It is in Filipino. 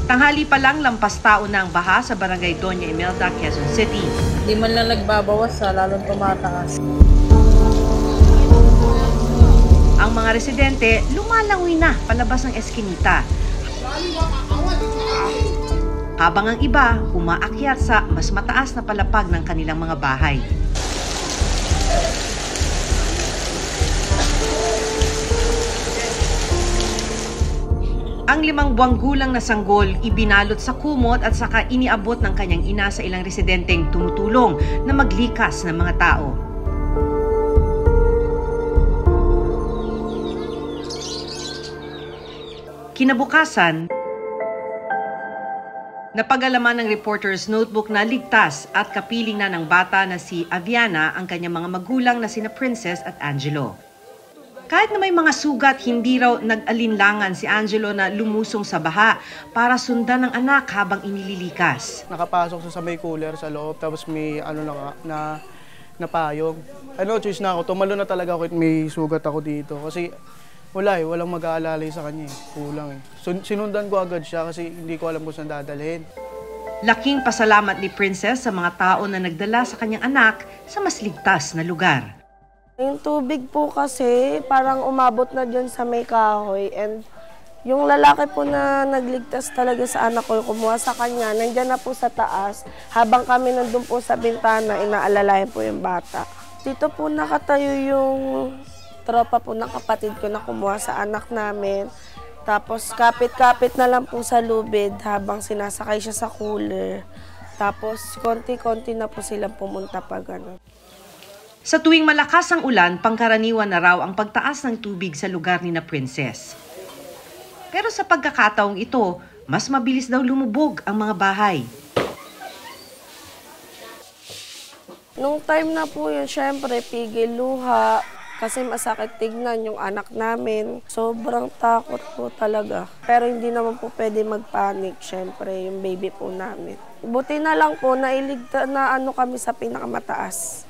Tanghali pa lang lampas tao na ang baha sa barangay Doña Imelda, Quezon City. Hindi man lang nagbabawas, lalong tumataas. Ang mga residente lumalangoy na palabas ng eskinita. Habang ang iba umaakyat sa mas mataas na palapag ng kanilang mga bahay. Ang 5 buwang gulang na sanggol ibinalot sa kumot at saka iniabot ng kanyang ina sa ilang residenteng tumutulong na maglikas ng mga tao. Kinabukasan, napag-alaman ng reporter's notebook na ligtas at kapiling na ng bata na si Aviana ang kanyang mga magulang na sina Princess at Angelo. Kahit na may mga sugat, hindi raw nag-alinlangan si Angelo na lumusong sa baha para sundan ng anak habang inililikas. Nakapasok sa may cooler sa loob, tapos may na payong. Choice na ako, tumalo na talaga ako at may sugat ako dito. Kasi walang mag-aalalay sa kanya. Kulang . Sinundan ko agad siya kasi hindi ko alam kung saan dadalhin. Laking pasalamat ni Princess sa mga tao na nagdala sa kanyang anak sa mas ligtas na lugar. Yung tubig po kasi parang umabot na dyan sa may kahoy, and yung lalaki po na nagligtas talaga sa anak ko, kumuha sa kanya, nandyan na po sa taas. Habang kami nandun po sa bintana, inaalalayan po yung bata. Dito po nakatayo yung tropa po ng kapatid ko na kumuha sa anak namin. Tapos kapit-kapit na lang po sa lubid habang sinasakay siya sa cooler. Tapos konti-konti na po silang pumunta pa gano'n. Sa tuwing malakas ang ulan, pangkaraniwan na raw ang pagtaas ng tubig sa lugar ni na Princess. Pero sa pagkakataong ito, mas mabilis daw lumubog ang mga bahay. Nung time na po yun, syempre, pigil luha. Kasi masakit tignan yung anak namin. Sobrang takot po talaga. Pero hindi naman po pwede mag-panic, syempre, yung baby po namin. Buti na lang po, nailigtas na kami sa pinakamataas.